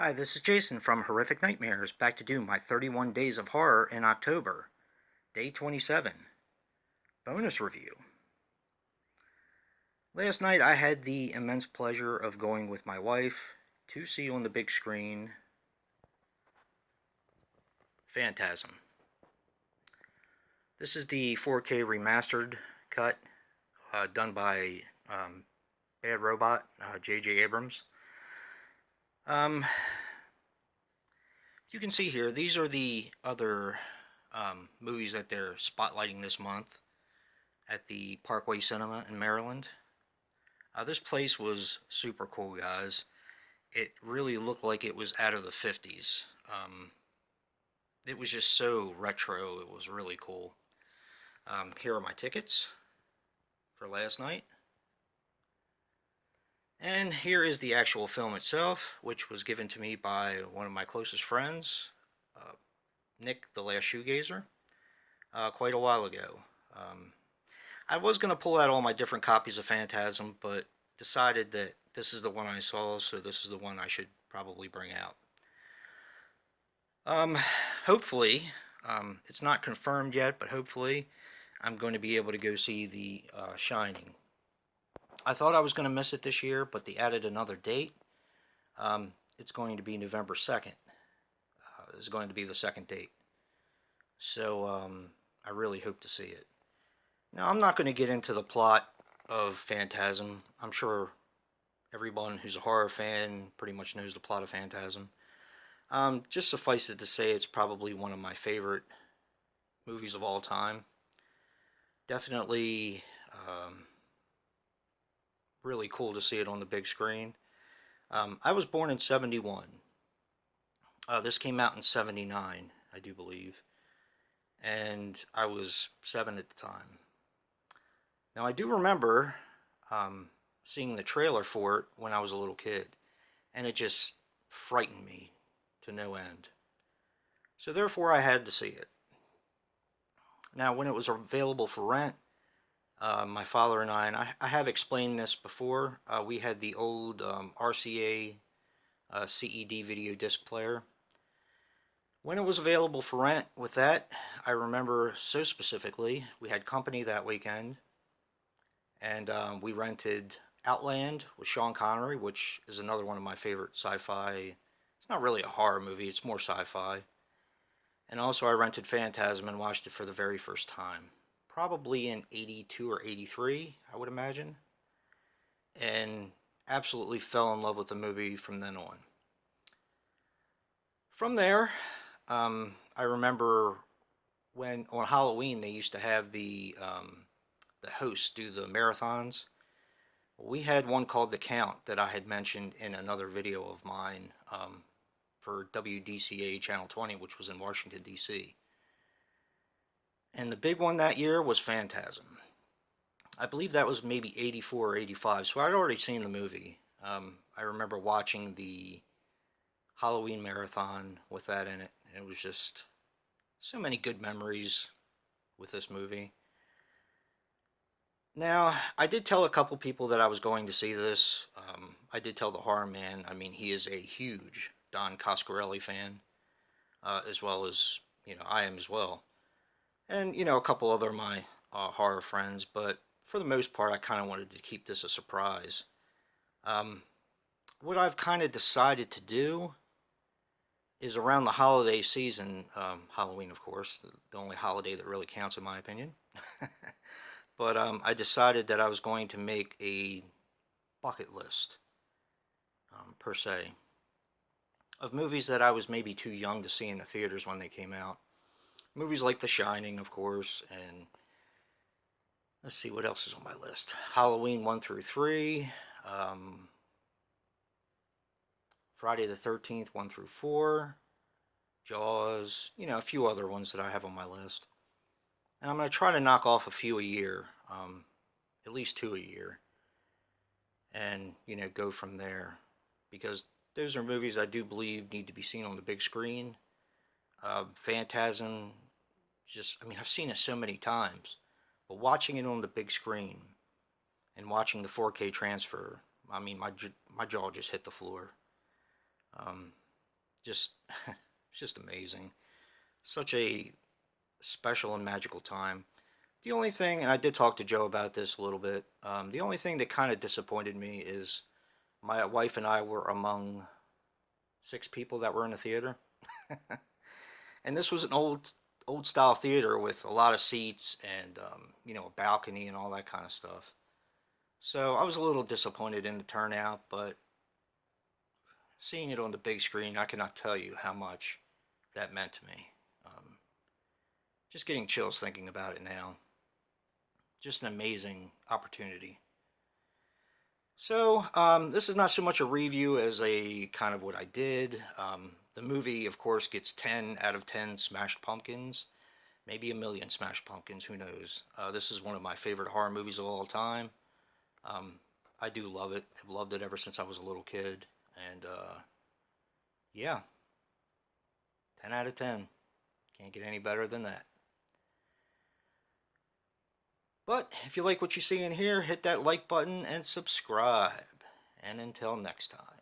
Hi, this is Jason from Horrific Nightmares, back to do my 31 Days of Horror in October, Day 27, bonus review. Last night I had the immense pleasure of going with my wife to see on the big screen Phantasm. This is the 4K remastered cut done by Bad Robot, J.J. Abrams. You can see here, these are the other movies that they're spotlighting this month at the Parkway Cinema in Maryland. This place was super cool, guys. It really looked like it was out of the 50s. It was just so retro. It was really cool. Here are my tickets for last night. And here is the actual film itself, which was given to me by one of my closest friends, uh, Nick the Last Shoegazer, quite a while ago. I was going to pull out all my different copies of Phantasm, but decided that this is the one I saw, so this is the one I should probably bring out. Um, hopefully, it's not confirmed yet, but hopefully I'm going to be able to go see The Shining. I thought I was going to miss it this year, but they added another date. It's going to be November 2nd. Is going to be the second date. So I really hope to see it. Now, I'm not going to get into the plot of Phantasm. I'm sure everyone who's a horror fan pretty much knows the plot of Phantasm. Just suffice it to say, it's probably one of my favorite movies of all time. Definitely really cool to see it on the big screen. I was born in 71. This came out in 79, I do believe. And I was 7 at the time. Now, I do remember seeing the trailer for it when I was a little kid. And it just frightened me to no end. So therefore, I had to see it. Now, when it was available for rent, my father and I have explained this before, we had the old RCA CED video disc player. When it was available for rent with that, I remember so specifically, we had company that weekend, and we rented Outland with Sean Connery, which is another one of my favorite sci-fi. It's not really a horror movie, it's more sci-fi. And also I rented Phantasm and watched it for the very first time. Probably in 82 or 83, I would imagine. And absolutely fell in love with the movie from then on. From there, I remember when on Halloween they used to have the hosts do the marathons. We had one called The Count that I had mentioned in another video of mine for WDCA Channel 20, which was in Washington, D.C. And the big one that year was Phantasm. I believe that was maybe 84 or 85, so I'd already seen the movie. I remember watching the Halloween marathon with that in it, and it was just so many good memories with this movie. Now, I did tell a couple people that I was going to see this. I did tell the horror man. I mean, he is a huge Don Coscarelli fan, as well as, I am as well. And, a couple other of my horror friends, but for the most part, I kind of wanted to keep this a surprise. What I've kind of decided to do is around the holiday season, Halloween, of course, the only holiday that really counts in my opinion. But I decided that I was going to make a bucket list, per se, of movies that I was maybe too young to see in the theaters when they came out. Movies like The Shining, of course, and let's see what else is on my list. Halloween 1 through 3, Friday the 13th 1 through 4, Jaws, a few other ones that I have on my list. And I'm going to try to knock off a few a year, at least 2 a year, and, go from there. Because those are movies I do believe need to be seen on the big screen. Phantasm, I've seen it so many times, but watching it on the big screen and watching the 4K transfer, my jaw just hit the floor. Just, it's just amazing. Such a special and magical time. The only thing, and I did talk to Joe about this a little bit, the only thing that kind of disappointed me is my wife and I were among 6 people that were in the theater. And this was an old style theater with a lot of seats and a balcony and all that kind of stuff. So I was a little disappointed in the turnout, but seeing it on the big screen, I cannot tell you how much that meant to me. Um, just getting chills thinking about it now. Just an amazing opportunity. So, this is not so much a review as a kind of what I did. The movie, of course, gets 10 out of 10 smashed pumpkins, maybe a million smashed pumpkins, who knows. This is one of my favorite horror movies of all time. Um, I do love it. I've loved it ever since I was a little kid. And yeah, 10 out of 10. Can't get any better than that. But if you like what you see in here, hit that like button and subscribe. And until next time.